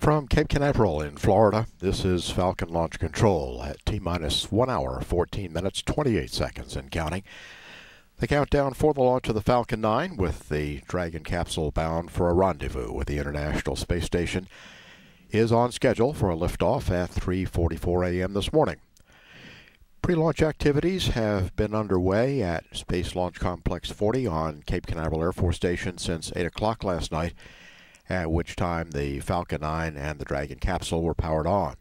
From Cape Canaveral in Florida, this is Falcon Launch Control at T-minus 1 hour, 14 minutes, 28 seconds and counting. The countdown for the launch of the Falcon 9 with the Dragon capsule bound for a rendezvous with the International Space Station is on schedule for a liftoff at 3:44 a.m. this morning. Pre-launch activities have been underway at Space Launch Complex 40 on Cape Canaveral Air Force Station since 8 o'clock last night, at which time the Falcon 9 and the Dragon capsule were powered on.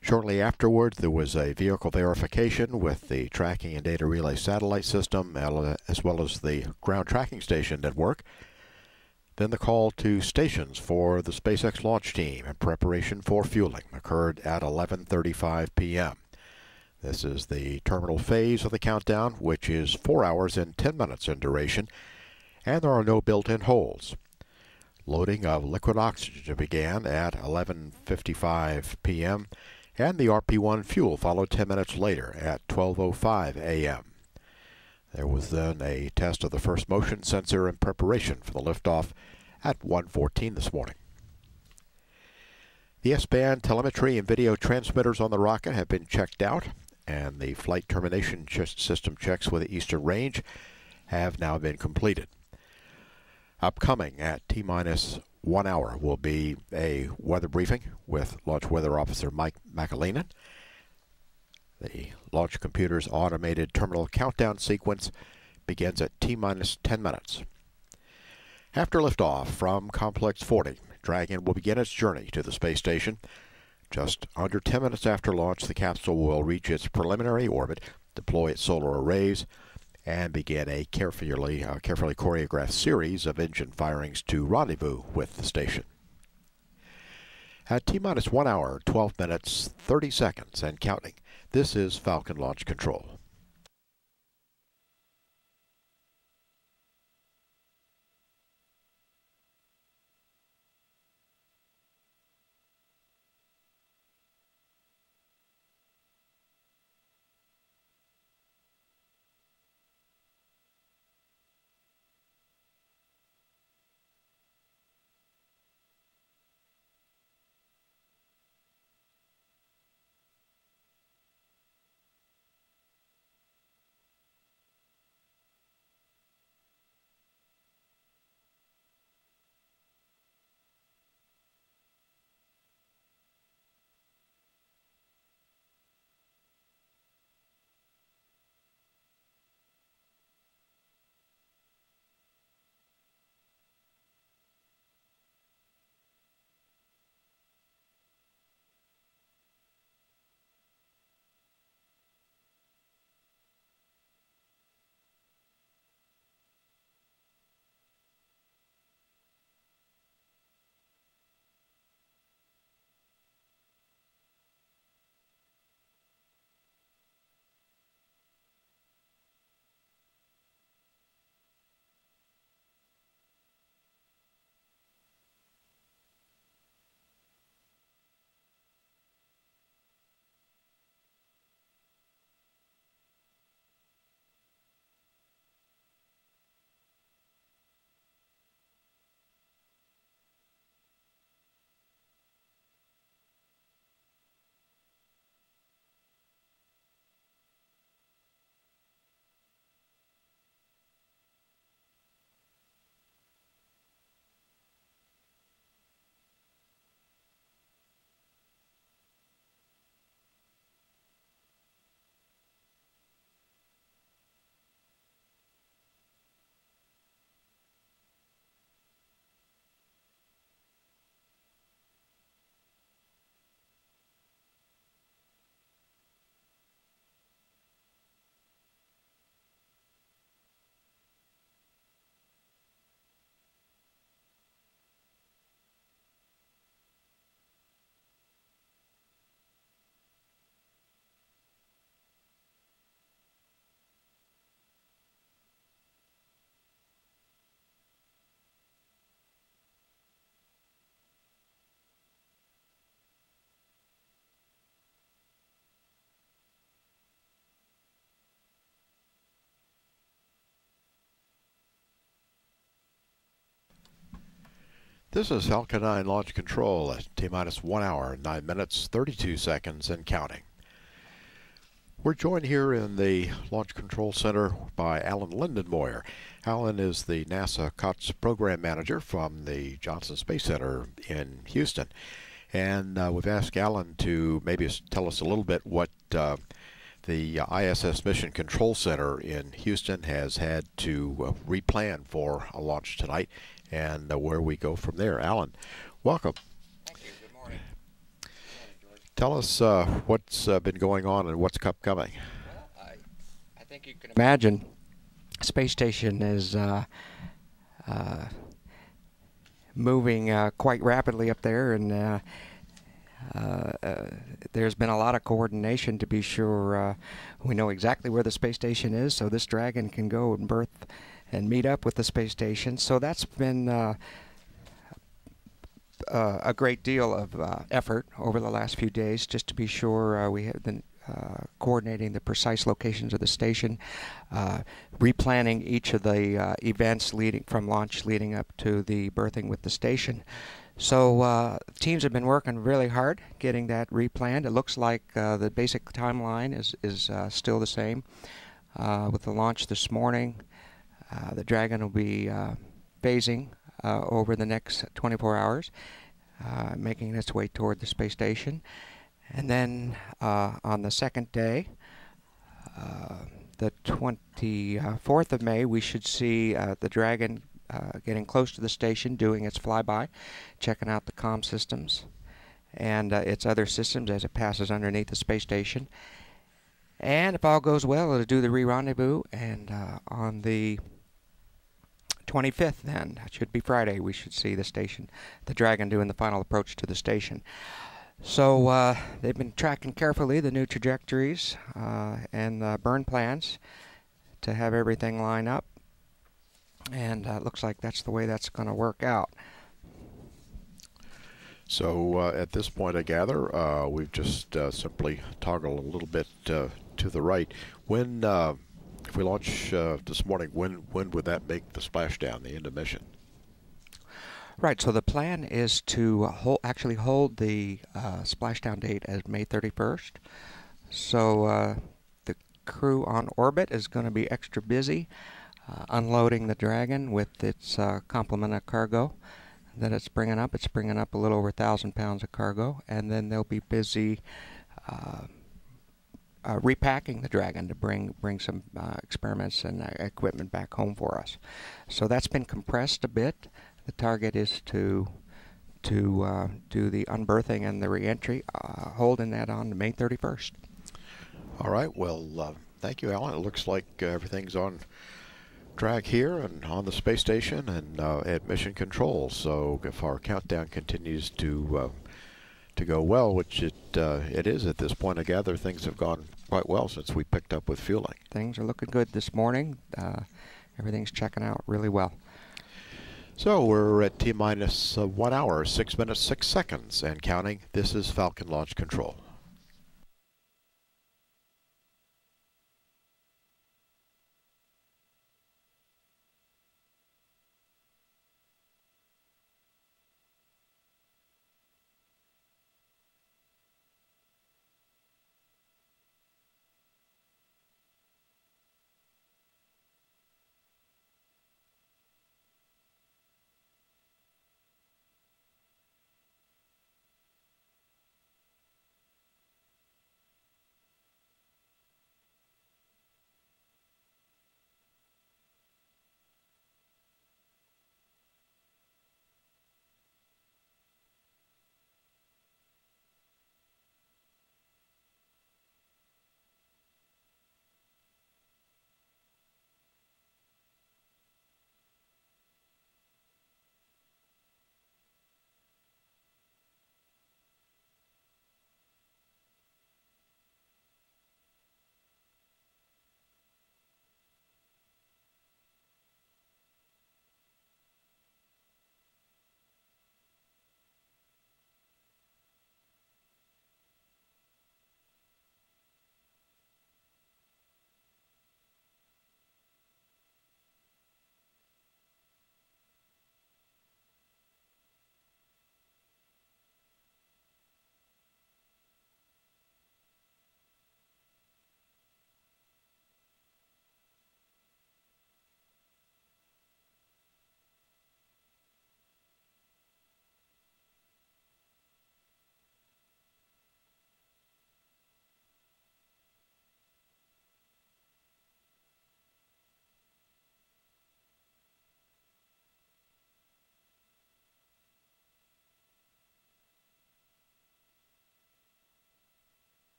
Shortly afterwards, there was a vehicle verification with the Tracking and Data Relay Satellite System, as well as the Ground Tracking Station network. Then the call to stations for the SpaceX launch team in preparation for fueling occurred at 11:35 p.m. This is the terminal phase of the countdown, which is 4 hours and 10 minutes in duration, and there are no built-in holds. Loading of liquid oxygen began at 11:55 p.m., and the RP-1 fuel followed 10 minutes later at 12:05 a.m. There was then a test of the first motion sensor in preparation for the liftoff at 1:14 this morning. The S-band telemetry and video transmitters on the rocket have been checked out, and the flight termination system checks with the Eastern Range have now been completed. Upcoming at T-minus 1 hour will be a weather briefing with Launch Weather Officer Mike McAleenan. The launch computer's automated terminal countdown sequence begins at T-minus 10 minutes. After liftoff from Complex 40, Dragon will begin its journey to the space station. Just under 10 minutes after launch, the capsule will reach its preliminary orbit, deploy its solar arrays, and begin a carefully choreographed series of engine firings to rendezvous with the station. At T-minus 1 hour, 12 minutes, 30 seconds and counting, this is Falcon Launch Control. This is Falcon 9 launch control at T-minus 1 hour, 9 minutes, 32 seconds and counting. We're joined here in the Launch Control Center by Alan Lindenmoyer. Alan is the NASA COTS program manager from the Johnson Space Center in Houston. And we've asked Alan to maybe tell us a little bit what the ISS Mission Control Center in Houston has had to replan for a launch tonight, and where we go from there. Alan, welcome. Thank you. Good morning. Good morning, George. Tell us what's been going on and what's upcoming. Well, I think you can imagine space station is moving quite rapidly up there, and there's been a lot of coordination to be sure we know exactly where the space station is, so this Dragon can go and berth and meet up with the space station. So that's been a great deal of effort over the last few days, just to be sure we have been coordinating the precise locations of the station, replanning each of the events leading from launch leading up to the berthing with the station. So teams have been working really hard getting that replanned. It looks like the basic timeline is still the same. With the launch this morning, the Dragon will be phasing over the next 24 hours, making its way toward the space station. And then on the second day, the 24th of May, we should see the Dragon getting close to the station, doing its flyby, checking out the comm systems and its other systems as it passes underneath the space station. And if all goes well, it'll do the re-rendezvous, and on the 25th, then, that should be Friday, we should see the station, the Dragon, doing the final approach to the station. So they've been tracking carefully the new trajectories and burn plans to have everything line up, and it looks like that's the way that's going to work out. So at this point, I gather, we've just simply toggled a little bit to the right. When, if we launch this morning, when would that make the splashdown, the end of mission? Right, so the plan is to actually hold the splashdown date as May 31st. So the crew on orbit is going to be extra busy unloading the Dragon with its complement of cargo that it's bringing up. It's bringing up a little over 1,000 pounds of cargo, and then they'll be busy repacking the Dragon to bring some experiments and equipment back home for us. So that's been compressed a bit. The target is to do the unberthing and the reentry, holding that on May 31st. All right. Well, thank you, Alan. It looks like everything's on track here and on the space station and at mission control. So if our countdown continues to go well, which it is at this point, I gather things have gone quite well since we picked up with fueling. Things are looking good this morning. Everything's checking out really well. So we're at T-minus 1 hour, 6 minutes, 6 seconds and counting. This is Falcon Launch Control.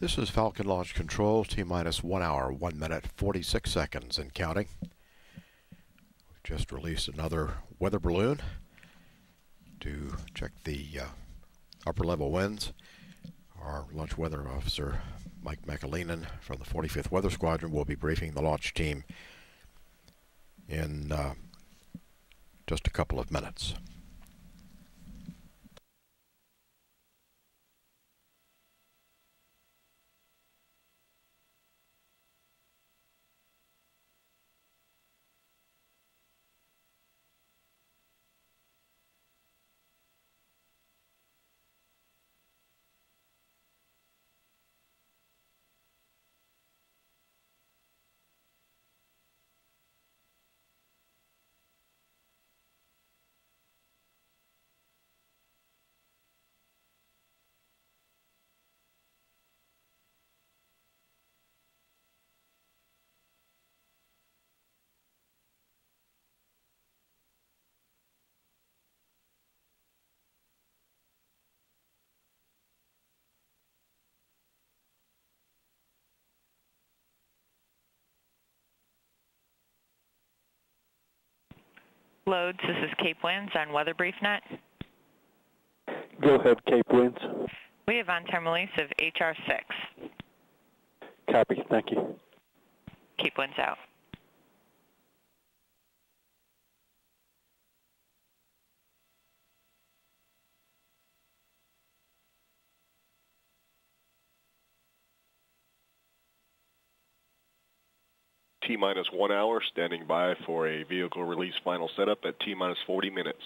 This is Falcon Launch Control, T-minus 1 hour, 1 minute, 46 seconds and counting. We've just released another weather balloon to check the upper level winds. Our launch weather officer, Mike McAleenan from the 45th Weather Squadron, will be briefing the launch team in just a couple of minutes. Loads, this is Cape Winds on Weather BriefNet. Go ahead, Cape Winds. We have on-time release of HR6. Copy, thank you. Cape Winds out. T-minus 1 hour, standing by for a vehicle release final setup at T-minus 40 minutes.